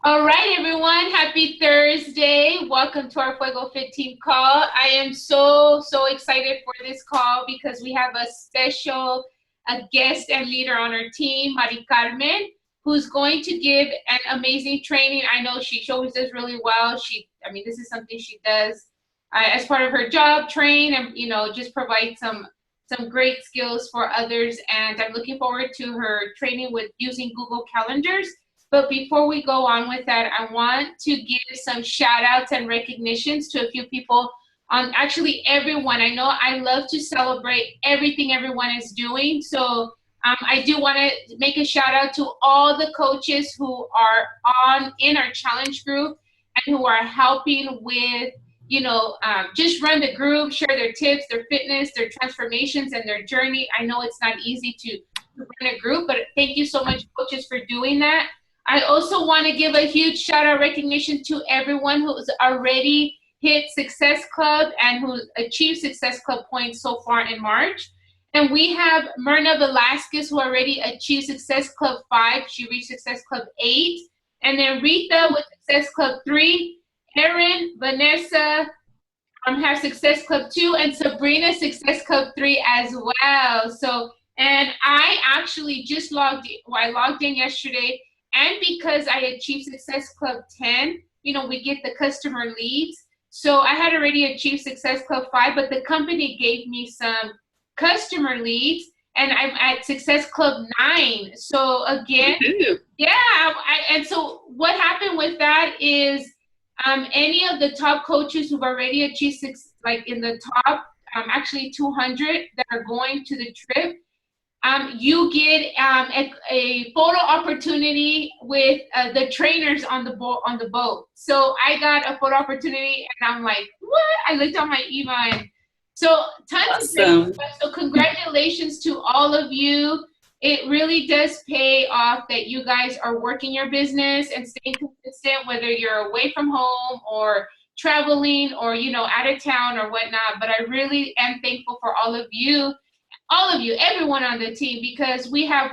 All right, everyone. Happy Thursday. Welcome to our Fuego Fit Team call. I am so excited for this call because we have a special guest and leader on our team, Mari Carmen, who's going to give an amazing training. I know she always does really well. This is something she does as part of her job, train and just provide some great skills for others. And I'm looking forward to her training with using Google Calendars. But before we go on with that, I want to give some shout outs and recognitions to a few people. Actually, everyone. I know I love to celebrate everything everyone is doing. So I do want to make a shout out to all the coaches who are on in our challenge group and who are helping with, just run the group, share their tips, their fitness, their transformations, and their journey. I know it's not easy to run a group, but thank you so much, coaches, for doing that. I also want to give a huge shout out recognition to everyone who's already hit Success Club and who's achieved Success Club points so far in March. And we have Myrna Velasquez, who already achieved Success Club 5. She reached Success Club 8. And then Rita with Success Club 3. Erin, Vanessa have Success Club 2. And Sabrina, Success Club 3 as well. And I actually just I logged in yesterday, and because I achieved Success Club 10, we get the customer leads. So I had already achieved Success Club 5, but the company gave me some customer leads, and I'm at Success Club 9. So again, yeah. And so what happened with that is any of the top coaches who've already achieved like in the top, actually 200 that are going to the trip, you get a photo opportunity with the trainers on the boat. So I got a photo opportunity, and I'm like, what? I looked on my email, and so tons of great. So congratulations to all of you. It really does pay off that you guys are working your business and staying consistent, whether you're away from home or traveling or out of town or whatnot. But I really am thankful for all of you, everyone on the team, because we have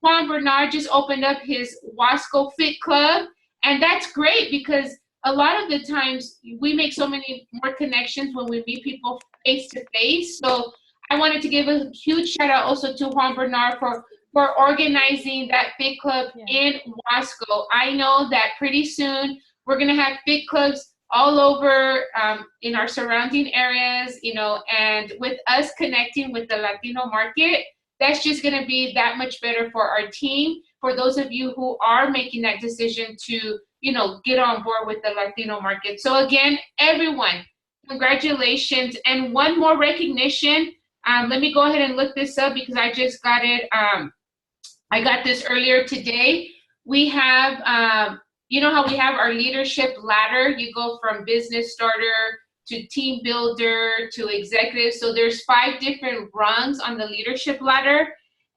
Juan Bernard just opened up his Wasco Fit Club, and that's great because a lot of the times we make so many more connections when we meet people face to face. So I wanted to give a huge shout out also to Juan Bernard for organizing that Fit Club in Wasco. I know that pretty soon we're going to have Fit Clubs all over in our surrounding areas, and with us connecting with the Latino market, that's just going to be that much better for our team, for those of you who are making that decision to, get on board with the Latino market. So again, everyone, congratulations. And one more recognition. Let me go ahead and look this up because I just got it. I got this earlier today. We have, you know how we have our leadership ladder? You go from business starter to team builder to executive. So there's 5 different rungs on the leadership ladder.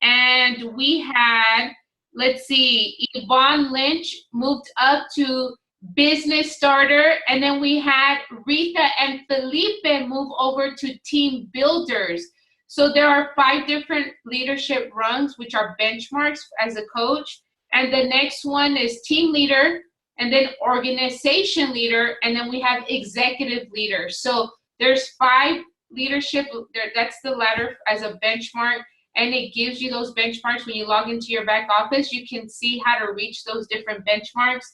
And we had, let's see, Yvonne Lynch moved up to business starter. And then we had Rita and Felipe move over to team builders. So there are 5 different leadership rungs, which are benchmarks as a coach. And the next one is team leader, and then organization leader, and then we have executive leader. So there's 5 leadership, that's the ladder as a benchmark, and it gives you those benchmarks when you log into your back office. You can see how to reach those different benchmarks.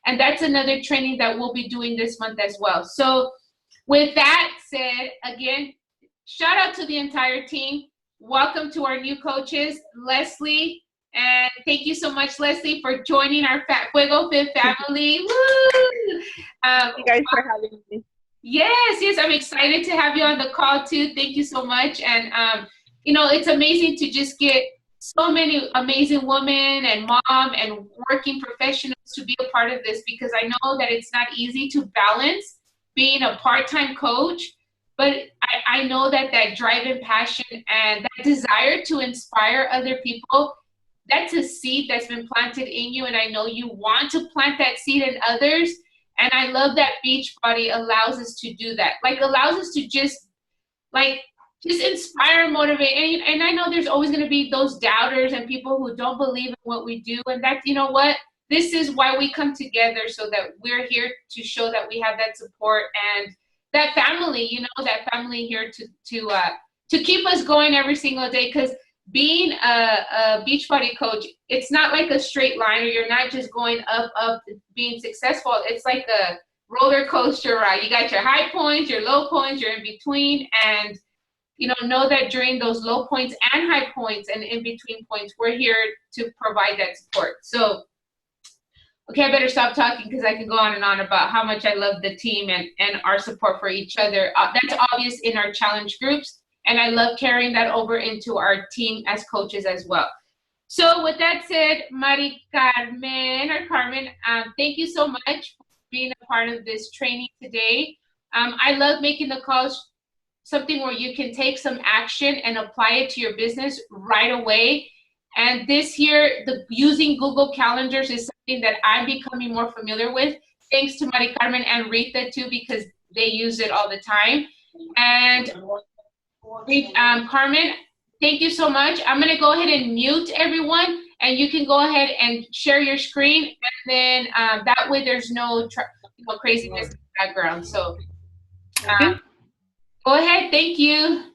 And that's another training that we'll be doing this month as well. So with that said, again, shout out to the entire team. Welcome to our new coaches, Leslie. And thank you so much, Leslie, for joining our Fuego Fit family. Woo! Thank you guys for having me. Yes, I'm excited to have you on the call too. Thank you so much. And it's amazing to just get so many amazing women and mom and working professionals to be a part of this, because I know that it's not easy to balance being a part-time coach, but I know that drive and passion and that desire to inspire other people, that's a seed that's been planted in you, and I know you want to plant that seed in others. And I love that Beachbody allows us to do that, allows us to just inspire and motivate. And I know there's always going to be those doubters and people who don't believe in what we do, and that's, you know what, this is why we come together, so that we're here to show that we have that support and that family, that family here to keep us going every single day. Because being a Beachbody coach, it's not like a straight line, or you're not just going up, being successful. It's like a roller coaster ride. You got your high points, your low points, you're in between, and know that during those low points and high points and in between points, we're here to provide that support. So, okay, I better stop talking, because I can go on and on about how much I love the team and our support for each other. That's obvious in our challenge groups, and I love carrying that over into our team as coaches as well. So with that said, Carmen, thank you so much for being a part of this training today. I love making the calls something where you can take some action and apply it to your business right away. And this year, using Google Calendars is something that I'm becoming more familiar with, thanks to Carmen and Rita too, because they use it all the time. And Carmen, thank you so much. I'm gonna go ahead and mute everyone, and you can go ahead and share your screen, and then that way there's no craziness in the background. So go ahead, thank you.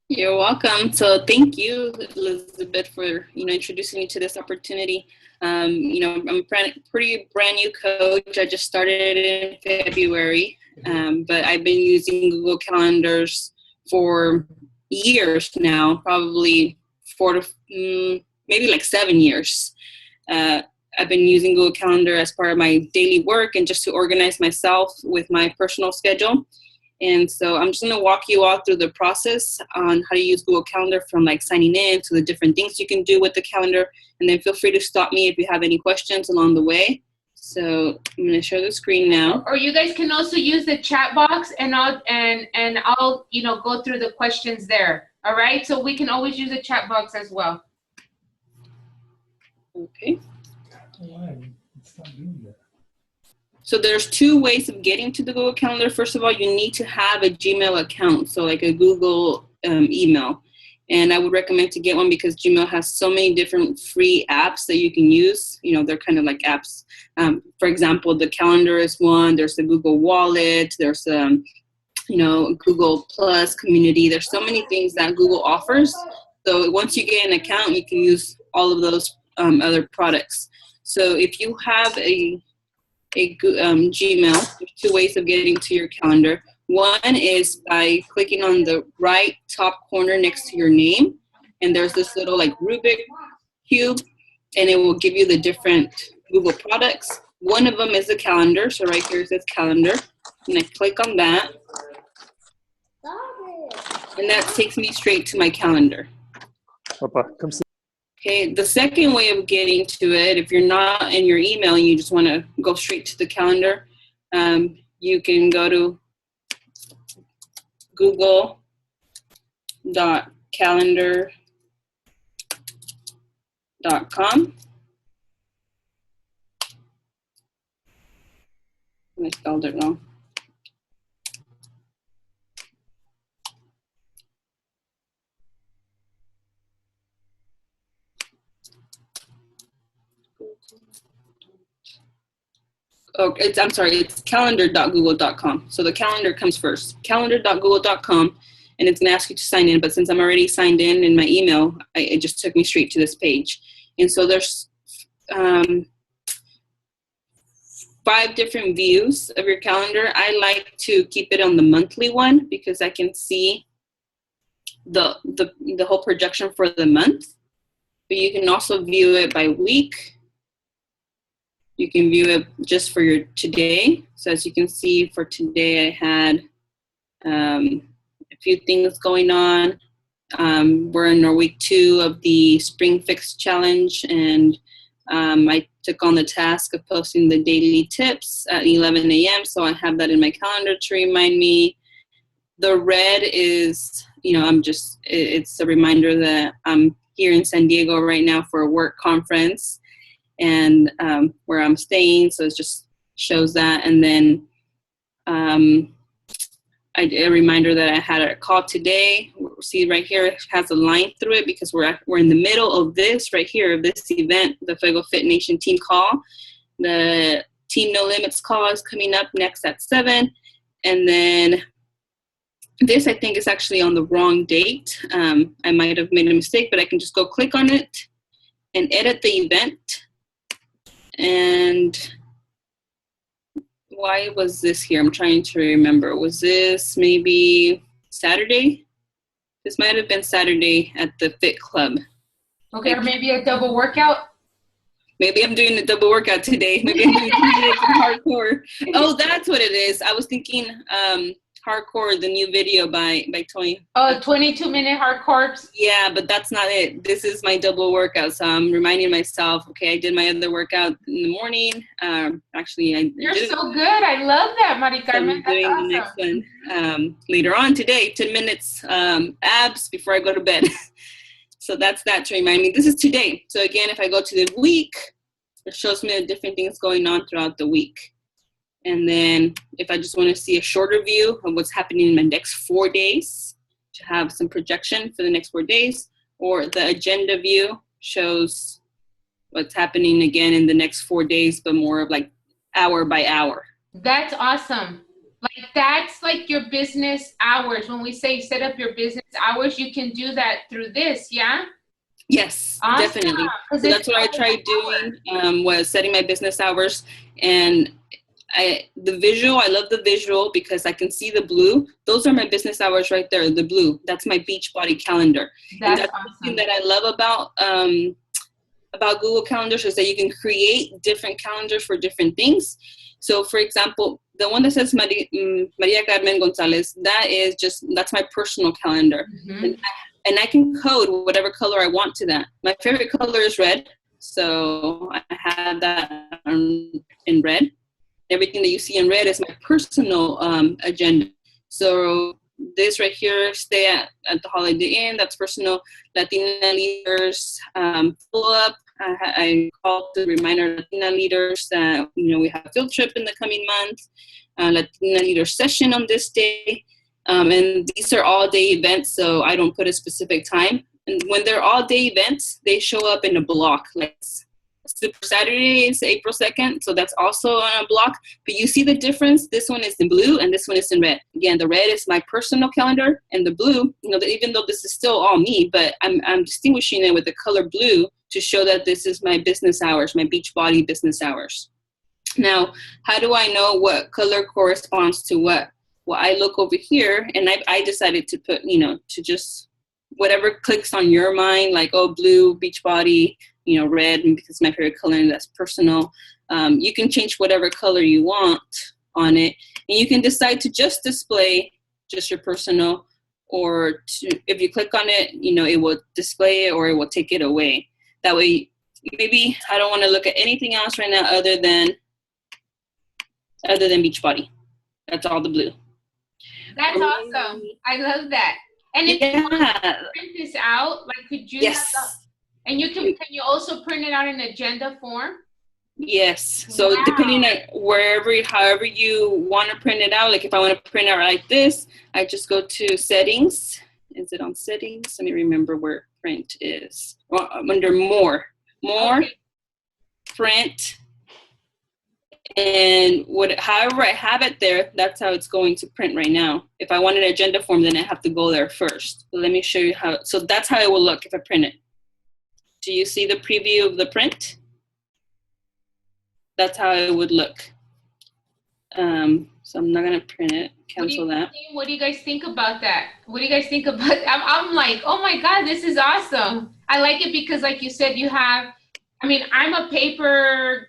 You're welcome. So thank you, Elizabeth, for introducing me to this opportunity. I'm a pretty brand new coach. I just started in February, but I've been using Google Calendars for years now, probably 4 to maybe like 7 years. I've been using Google Calendar as part of my daily work and just to organize myself with my personal schedule. And so I'm just going to walk you all through the process on how to use Google Calendar, from like signing in to the different things you can do with the calendar. And then feel free to stop me if you have any questions along the way. So I'm going to share the screen now. Or you guys can also use the chat box, and I'll go through the questions there. All right. So we can always use the chat box as well. Okay. It's not doing that. So there's 2 ways of getting to the Google Calendar. First of all, you need to have a Gmail account, so like a Google email. And I would recommend to get one, because Gmail has so many different free apps that you can use. They're kind of like apps. For example, the calendar is one. There's the Google Wallet. There's Google Plus community. There's so many things that Google offers. So once you get an account, you can use all of those other products. So if you have a Gmail, there's 2 ways of getting to your calendar. One is by clicking on the right top corner next to your name, and there's this little like Rubik cube, and it will give you the different Google products. One of them is the calendar, so right here it says calendar, and I click on that, and that takes me straight to my calendar. Papa, come see. Okay, the second way of getting to it, if you're not in your email and you just want to go straight to the calendar, you can go to google.calendar.com. I spelled it wrong. Oh, it's calendar.google.com. So the calendar comes first, calendar.google.com, and it's going to ask you to sign in. But since I'm already signed in my email, it just took me straight to this page. And so there's 5 different views of your calendar. I like to keep it on the monthly one, because I can see the whole projection for the month. But you can also view it by week. You can view it just for your today. So as you can see, for today I had a few things going on. We're in our week 2 of the Spring Fix Challenge, and I took on the task of posting the daily tips at 11 a.m. So I have that in my calendar to remind me. The red is, it's a reminder that I'm here in San Diego right now for a work conference, and where I'm staying, so it just shows that. And then a reminder that I had a call today. See right here, it has a line through it, because we're in the middle of this right here, of this event, the Fuego Fit Nation team call. The Team No Limits call is coming up next at 7. And then this, I think, is actually on the wrong date. I might have made a mistake, but I can just go click on it and edit the event. And why was this here? I'm trying to remember. Was this maybe Saturday? This might have been Saturday at the Fit Club. Okay, or maybe a double workout. Maybe I'm doing a double workout today. Maybe I'm doing 2 minutes of hardcore. Oh, that's what it is. I was thinking hardcore, the new video by Tony. Oh, 22-minute hardcore. Yeah, but that's not it. This is my double workout. So I'm reminding myself, okay, I did my other workout in the morning. Actually, You're so good. I love that, Mari Carmen. So I'm doing the next one later on today, 10 minutes abs before I go to bed. So that's that to remind me. This is today. So again, if I go to the week, it shows me the different things going on throughout the week. And then if I just want to see a shorter view of what's happening in my next 4 days, to have some projection for the next 4 days, or the agenda view shows what's happening again in the next 4 days, but more of like hour by hour. That's awesome. Like that's like your business hours. When we say set up your business hours, you can do that through this, yeah? Yes, awesome. Definitely. So that's what I tried doing, was setting my business hours. And the visual, I love the visual because I can see the blue. Those are my business hours right there, the blue. That's my Beachbody calendar. That's awesome. Something that I love about Google Calendars is that you can create different calendars for different things. So for example, the one that says Maria Carmen Gonzalez, that's my personal calendar. Mm-hmm. And I can code whatever color I want to that. My favorite color is red. So I have that in red. Everything that you see in red is my personal agenda. So this right here, stay at the Holiday Inn, that's personal. Latina leaders, follow up. I call to remind our Latina leaders that, we have a field trip in the coming month, Latina leader session on this day. And these are all day events, so I don't put a specific time. And when they're all day events, they show up in a block. Like Super Saturday is April 2nd, so that's also on a block. But you see the difference? This one is in blue and this one is in red. Again, the red is my personal calendar, and the blue, even though this is still all me, but I'm distinguishing it with the color blue to show that this is my business hours, my Beachbody business hours. Now, how do I know what color corresponds to what? Well, I look over here, and I decided to put, to just whatever clicks on your mind, like, oh, blue, Beachbody, red, and because my favorite color, and that's personal. You can change whatever color you want on it, and you can decide to just display just your personal, or if you click on it, it will display it or it will take it away. That way, maybe I don't want to look at anything else right now other than Beachbody. That's all the blue. That's awesome. I love that. And if you want to print this out, like, could you? Yes. And can you also print it out in agenda form? Yes. So depending on however you want to print it out, like if I want to print out like this, I just go to settings. Is it on settings? Let me remember where print is. Well, under more, okay. Print. And however I have it there, that's how it's going to print right now. If I want an agenda form, then I have to go there first. So let me show you how. So that's how it will look if I print it. Do you see the preview of the print? That's how it would look. So I'm not gonna print it. Cancel that. What do you guys think about that? What do you guys think about? I'm like, oh my God, this is awesome. I like it because, like you said, you have. I mean, I'm a paper,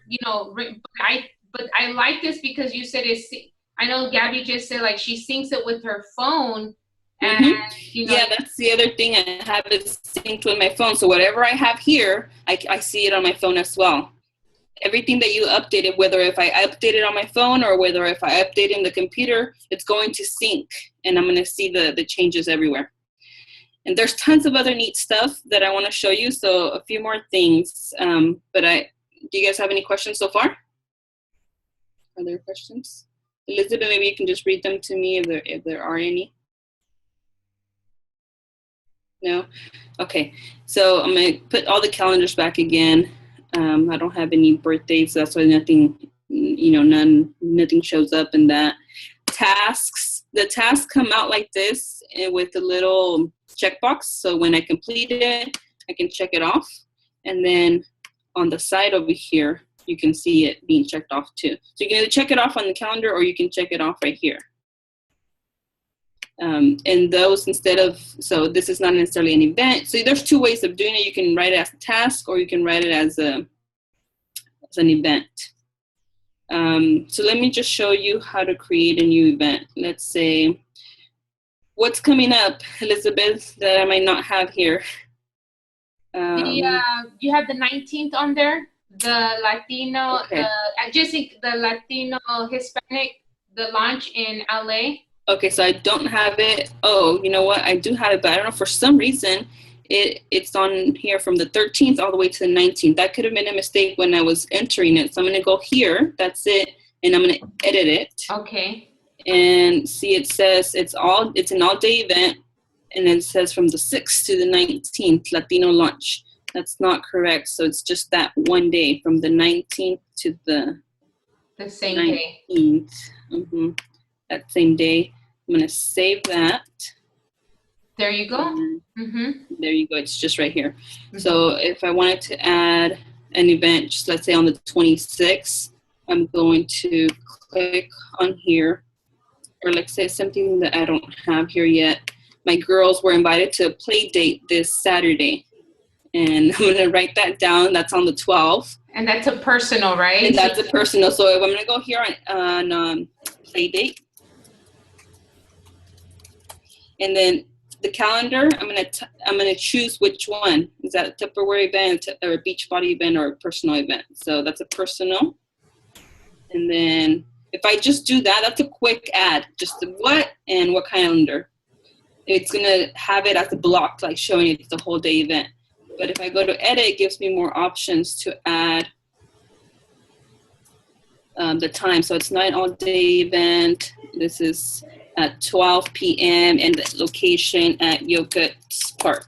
but I like this because you said it's. I know Gabby just said like she syncs it with her phone. And, yeah, that's the other thing. I have it synced with my phone. So whatever I have here, I see it on my phone as well. Everything that you updated, whether if I update it on my phone or whether if I update in the computer, it's going to sync, and I'm going to see the changes everywhere. And there's tons of other neat stuff that I want to show you. So a few more things. Do you guys have any questions so far? Are there questions? Elizabeth, maybe you can just read them to me if there are any. No? Okay. So I'm going to put all the calendars back again. I don't have any birthdays, so that's why nothing, nothing shows up in that. Tasks, the tasks come out like this with a little checkbox. So when I complete it, I can check it off. And then on the side over here, you can see it being checked off too. So you can either check it off on the calendar or you can check it off right here. And those so this is not necessarily an event. So there's two ways of doing it. You can write it as a task or you can write it as an event. So let me just show you how to create a new event. Let's say, what's coming up, Elizabeth, that I might not have here? You have the 19th on there, the Latino, okay. the Latino Hispanic, the launch in LA. Okay, so I don't have it. Oh, you know what? I do have it, but I don't know, for some reason, it's on here from the 13th all the way to the 19th. That could have been a mistake when I was entering it. So I'm going to go here. That's it. And I'm going to edit it. Okay. And see, it says it's an all-day event. And it says from the 6th to the 19th, Latino launch. That's not correct. So it's just that one day from the 19th to the same 19th. day. Mm-hmm. That same day. I'm going to save that. There you go. Mm-hmm. There you go. It's just right here. Mm-hmm. So if I wanted to add an event, just let's say on the 26th, I'm going to click on here. Or let's say something that I don't have here yet. My girls were invited to a play date this Saturday. And I'm going to write that down. That's on the 12th. And that's a personal, right? And that's a personal. So if I'm going to go here on play date. And then the calendar, I'm gonna choose which one. Is that a Tupperware event or a Beachbody event or a personal event? So that's a personal. And then if I just do that, that's a quick add. Just the what and what calendar. It's gonna have it as a block, like showing it's the whole day event. But if I go to edit, it gives me more options to add the time. So it's not an all day event. This is at 12 p.m. and the location at Yokuts Park.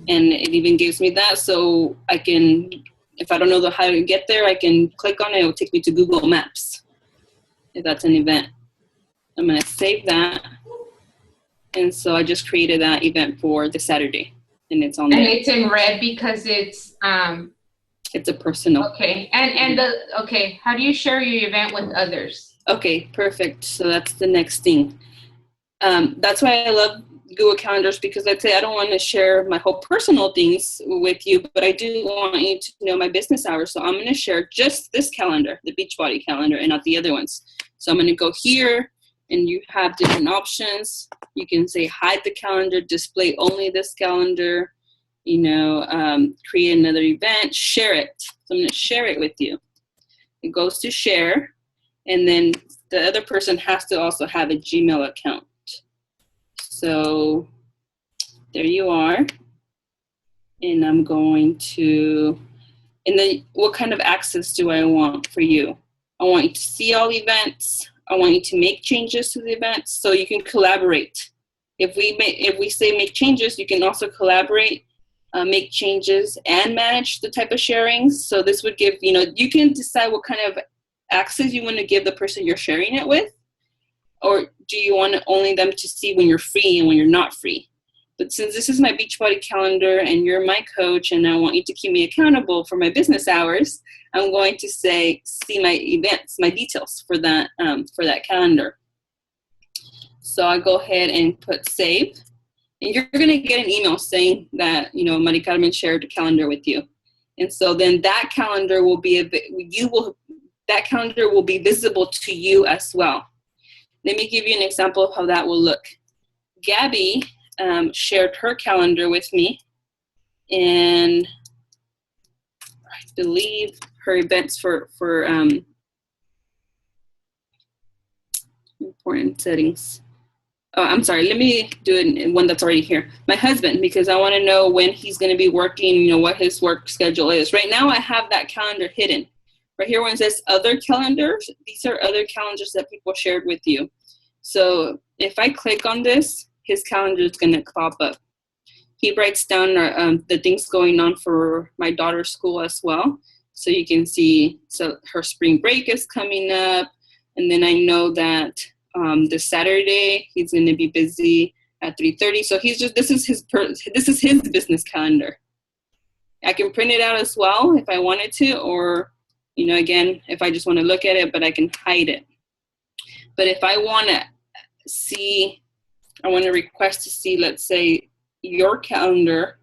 And it even gives me that, so I can, if I don't know how to get there, I can click on it. It will take me to Google Maps, if that's an event. I'm gonna save that. And so I just created that event for this Saturday, and it's on there. And it's in red because it's a personal. Okay, okay, how do you share your event with others? Okay, perfect. So that's the next thing. That's why I love Google Calendars, because I'd say I don't want to share my whole personal things with you, but I do want you to know my business hours. So I'm going to share just this calendar, the Beachbody calendar, and not the other ones. So I'm going to go here, and you have different options. You can say hide the calendar, display only this calendar, create another event, share it. So I'm going to share it with you. It goes to share. And then the other person has to also have a Gmail account. So there you are. And I'm going to, and then what kind of access do I want for you? I want you to see all events. I want you to make changes to the events so you can collaborate. If we say make changes, you can also collaborate, make changes, and manage the type of sharings. So this would give, you can decide what kind of access you want to give the person you're sharing it with, or do you want only them to see when you're free and when you're not free? But since this is my Beachbody calendar and you're my coach and I want you to keep me accountable for my business hours, I'm going to say see my events, my details for that calendar. So I go ahead and put save, and you're going to get an email saying that Mari Carmen shared a calendar with you, and so then that calendar will be that calendar will be visible to you as well. Let me give you an example of how that will look. Gabby shared her calendar with me, and I believe her events for important settings. Oh, I'm sorry. Let me do it in one that's already here. My husband, because I want to know when he's going to be working, what his work schedule is. Right now I have that calendar hidden. Right here when it says other calendars, these are other calendars that people shared with you. So if I click on this, his calendar is going to pop up. he writes down the things going on for my daughter's school as well. So you can see, so her spring break is coming up. And then I know that this Saturday, he's going to be busy at 3:30. So he's just, this is his business calendar. I can print it out as well if I wanted to, or, you know, again, if I just want to look at it, but I can hide it. But if I want to see, I want to request to see, let's say, your calendar,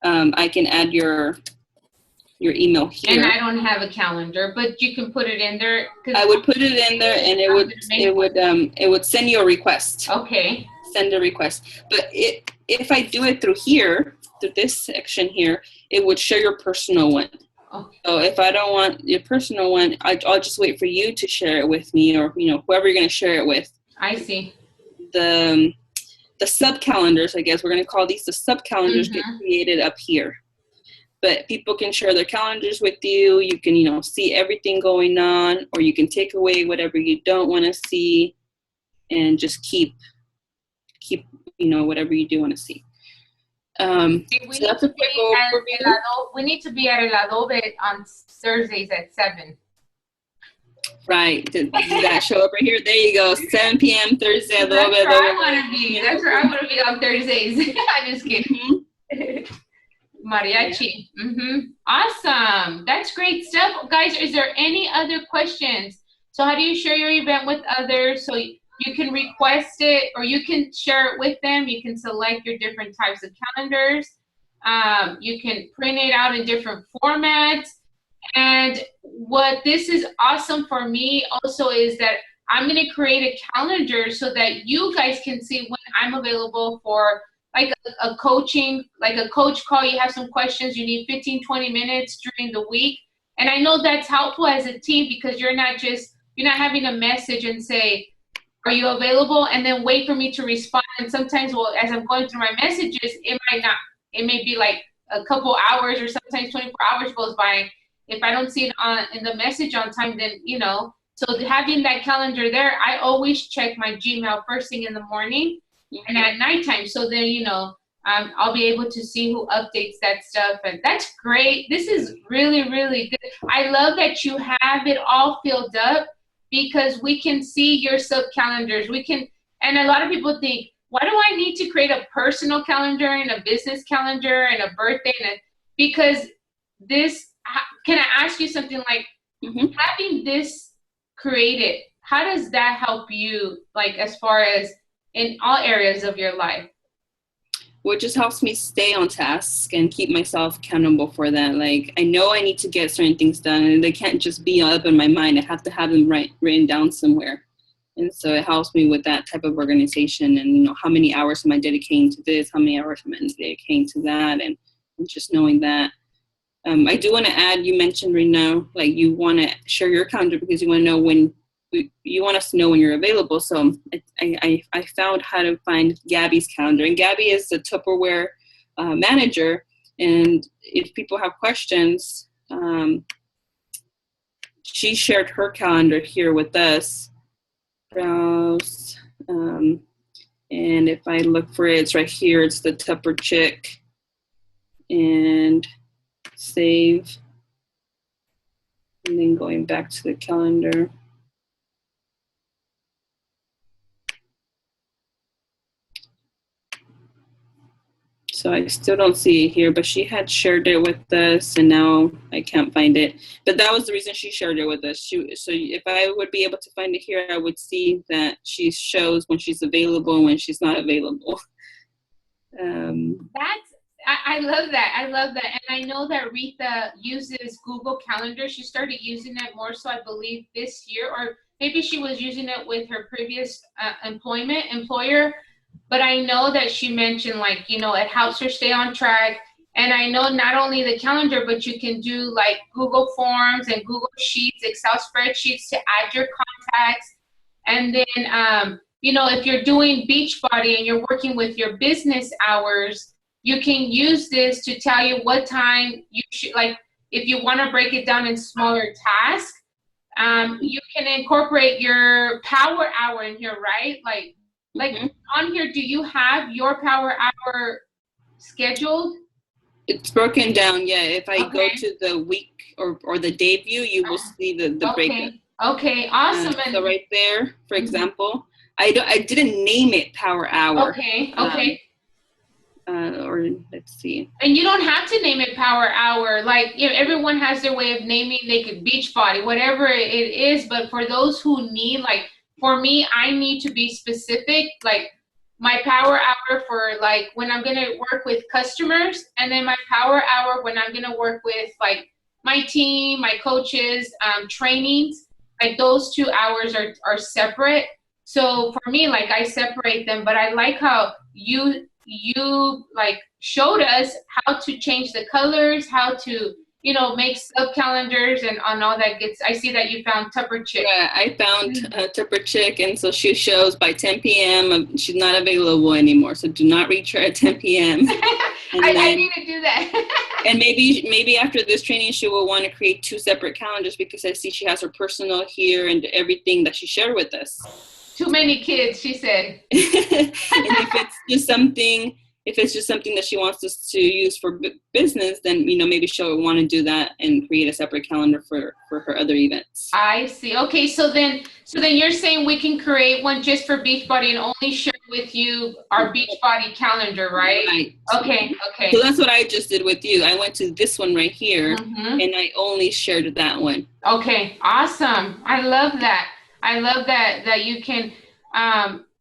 I can add your email here. And I don't have a calendar, but you can put it in there. I would put it in there, and it would send you a request. Okay. Send a request. But if I do it through here, through this section here, it would show your personal one. Okay. So if I don't want your personal one, I'll just wait for you to share it with me, or, you know, whoever you're going to share it with. I see. The sub calendars, I guess we're going to call these the sub calendars, get created up here. But people can share their calendars with you. You can, you know, see everything going on, or you can take away whatever you don't want to see, and just keep, you know, whatever you do want to see. So that's a quick overview. We need to be at El Adobe on Thursdays at 7. Right. Did that show up right here? There you go. 7 p.m. Thursday. That's where I want to be. That's where I want to be on Thursdays. I'm just kidding. Mariachi. Awesome. That's great stuff. Guys, is there any other questions? So how do you share your event with others? So you can request it, or you can share it with them. You can select your different types of calendars. You can print it out in different formats. And what this is awesome for me also is that I'm going to create a calendar so that you guys can see when I'm available for like a coaching, like a coach call. You have some questions, you need 15, 20 minutes during the week. And I know that's helpful as a team, because you're not having a message and say, are you available? And then wait for me to respond. And sometimes, well, as I'm going through my messages, it may be like a couple hours, or sometimes 24 hours goes by. If I don't see it in the message on time, then, you know, so having that calendar there, I always check my Gmail first thing in the morning and at nighttime. So then, you know, I'll be able to see who updates that stuff. And that's great. This is really, really good. I love that you have it all filled up, because we can see your sub calendars. And a lot of people think, why do I need to create a personal calendar and a business calendar and a birthday? Because this, can I ask you something, like having this created, how does that help you, like, as far as in all areas of your life? Well, it just helps me stay on task and keep myself accountable for that. Like, I know I need to get certain things done, and they can't just be up in my mind. I have to have them written down somewhere. And so it helps me with that type of organization, and, you know, how many hours am I dedicating to this? How many hours am I dedicating to that? And just knowing that. I do want to add, you mentioned right now, like, you want to share your calendar because you want to know when, you want us to know when you're available. So I found how to find Gabby's calendar. And Gabby is the Tupperware manager. And if people have questions, she shared her calendar here with us. Browse. And if I look for it, it's right here. It's the Tupper Chick. And save. And then going back to the calendar. So I still don't see it here, but she had shared it with us, and now I can't find it. But that was the reason she shared it with us. So if I would be able to find it here, I would see that she shows when she's available and when she's not available. I love that. I love that. And I know that Retha uses Google Calendar. She started using it more so, I believe, this year, or maybe she was using it with her previous employer. But I know that she mentioned, like, you know, it helps her stay on track. And I know not only the calendar, but you can do like Google Forms and Google Sheets, Excel spreadsheets to add your contacts. And then, you know, if you're doing Beachbody and you're working with your business hours, you can use this to tell you what time you should, like, if you want to break it down in smaller tasks, you can incorporate your power hour in here, right? Like on here, do you have your power hour scheduled? It's broken down, yeah. If I go Okay. to the week or the day view, you will see the breakup. Okay, awesome. So right there, for example, I didn't name it Power Hour. Okay. Or let's see. And you don't have to name it Power Hour. Like, you know, everyone has their way of naming. They could beach body, whatever it is. But for those who need, like, for me, I need to be specific. Like, my power hour for like when I'm gonna work with customers, and then my power hour when I'm gonna work with like my team, my coaches, trainings. Like those 2 hours are separate. So for me, like I separate them. But I like how you like showed us how to change the colors, how to, you know, make sub calendars and on all that gets. I see that you found Tupper Chick. Yeah, I found Tupper Chick, and so she shows by 10 p.m. She's not available anymore, so do not reach her at 10 p.m. I need to do that. And maybe after this training, she will want to create 2 separate calendars, because I see she has her personal here and everything that she shared with us. Too many kids, she said. And if it's just something that she wants us to use for business, then, you know, maybe she'll want to do that and create a separate calendar for her other events. I see. Okay, so then you're saying we can create one just for Beachbody and only share with you our Beachbody calendar, right? Right. Okay. So that's what I just did with you. I went to this one right here, and I only shared that one. Okay, awesome. I love that. I love that you can.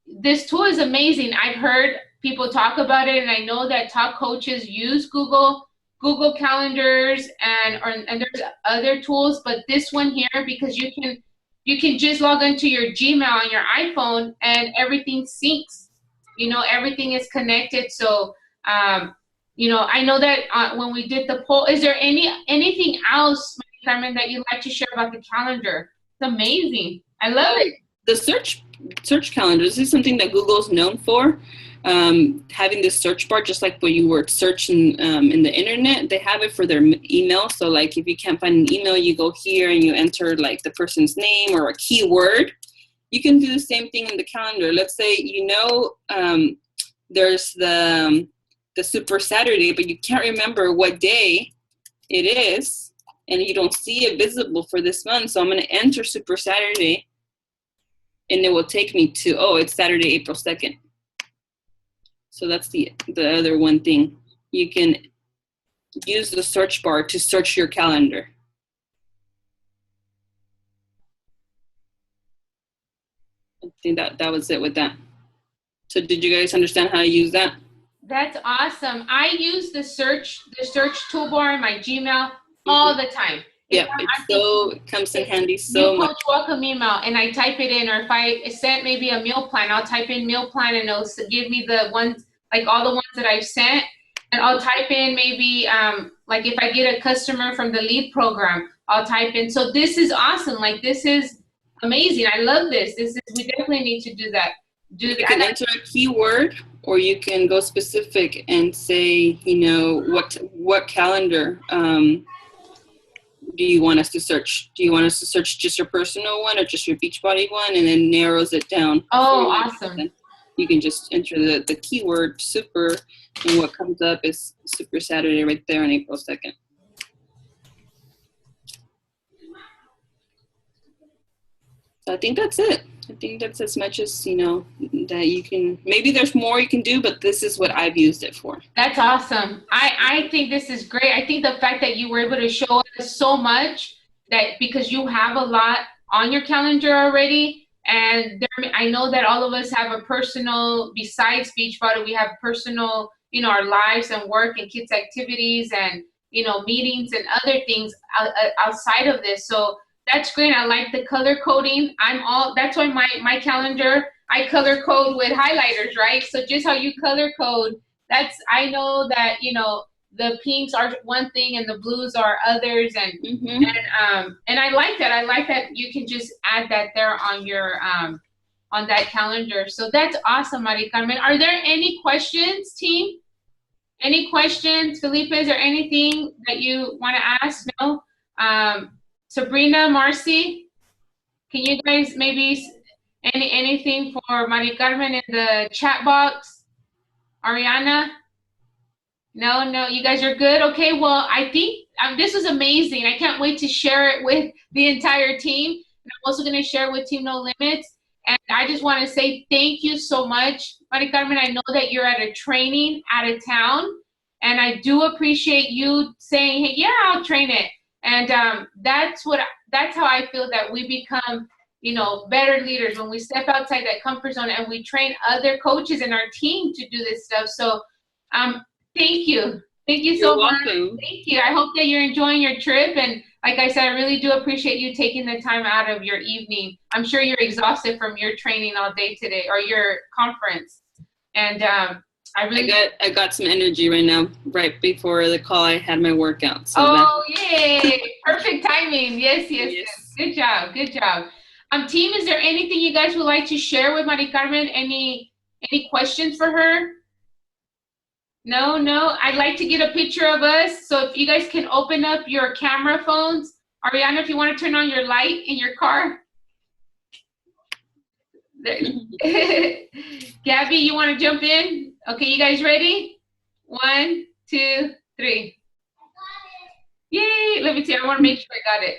This tool is amazing. I've heard people talk about it, and I know that top coaches use Google calendars and there's other tools, but this one here, because you can just log into your Gmail on your iPhone and everything syncs. You know, everything is connected. So you know, I know that when we did the poll, is there anything else, Carmen, that you'd like to share about the calendar? It's amazing. I love it. The search calendar, this is something that Google's known for. Having this search bar, just like when you were searching in the internet, they have it for their email. So like if you can't find an email, you go here and you enter like the person's name or a keyword. You can do the same thing in the calendar. Let's say, you know, there's the Super Saturday, but you can't remember what day it is, and you don't see it visible for this month. So I'm going to enter Super Saturday, and it will take me to, oh, it's Saturday, April 2nd. So that's the other one thing. You can use the search bar to search your calendar. I think that was it with that. So did you guys understand how to use that? That's awesome. I use the search toolbar in my Gmail all the time. Yeah, it comes in handy so much. Coach welcome email, and I type it in, or if I sent maybe a meal plan, I'll type in meal plan, and it'll give me the ones, like all the ones that I've sent, and I'll type in maybe like if I get a customer from the lead program, I'll type in. So this is awesome. Like this is amazing. I love this. We definitely need to do that. You can enter a keyword, or you can go specific and say, you know, what calendar do you want us to search? Do you want us to search just your personal one or just your Beachbody one? And then narrows it down. Oh, awesome. You can just enter the keyword super, and what comes up is Super Saturday right there on April 2nd. So I think that's it. I think that's as much as, you know, that you can, maybe there's more you can do, but this is what I've used it for. That's awesome. I think this is great. I think the fact that you were able to show us so much, that because you have a lot on your calendar already, and I know that all of us have a personal, besides Beachbody, we have personal, you know, our lives and work and kids' activities and, you know, meetings and other things outside of this. So that's great. I like the color coding. That's why my calendar, I color code with highlighters, right? So just how you color code, I know that, you know, the pinks are one thing and the blues are others. And, and I like that. I like that you can just add that there on your, on that calendar. So that's awesome, Mari Carmen. Are there any questions, team? Any questions? Felipe, is there anything that you want to ask? No? Sabrina, Marcy, can you guys maybe anything for Mari Carmen in the chat box? Ariana? No, you guys are good. Okay, well, I think this was amazing. I can't wait to share it with the entire team. And I'm also going to share it with Team No Limits. And I just want to say thank you so much, Mari Carmen. I know that you're at a training out of town, and I do appreciate you saying, "Hey, yeah, I'll train it." And that's how I feel that we become, better leaders when we step outside that comfort zone and we train other coaches in our team to do this stuff. So, thank you. Thank you so much. Welcome. Thank you. I hope that you're enjoying your trip. And like I said, I really do appreciate you taking the time out of your evening. I'm sure you're exhausted from your training all day today or your conference. And I got some energy right now. Right before the call, I had my workout. So yay! Perfect timing. Yes. Good job. Team, is there anything you guys would like to share with Mari Carmen? Any questions for her? No. I'd like to get a picture of us. So if you guys can open up your camera phones. Ariana, if you want to turn on your light in your car. Gabby, you want to jump in? Okay, you guys ready? 1, 2, 3. Yay! Let me see. I want to make sure I got it.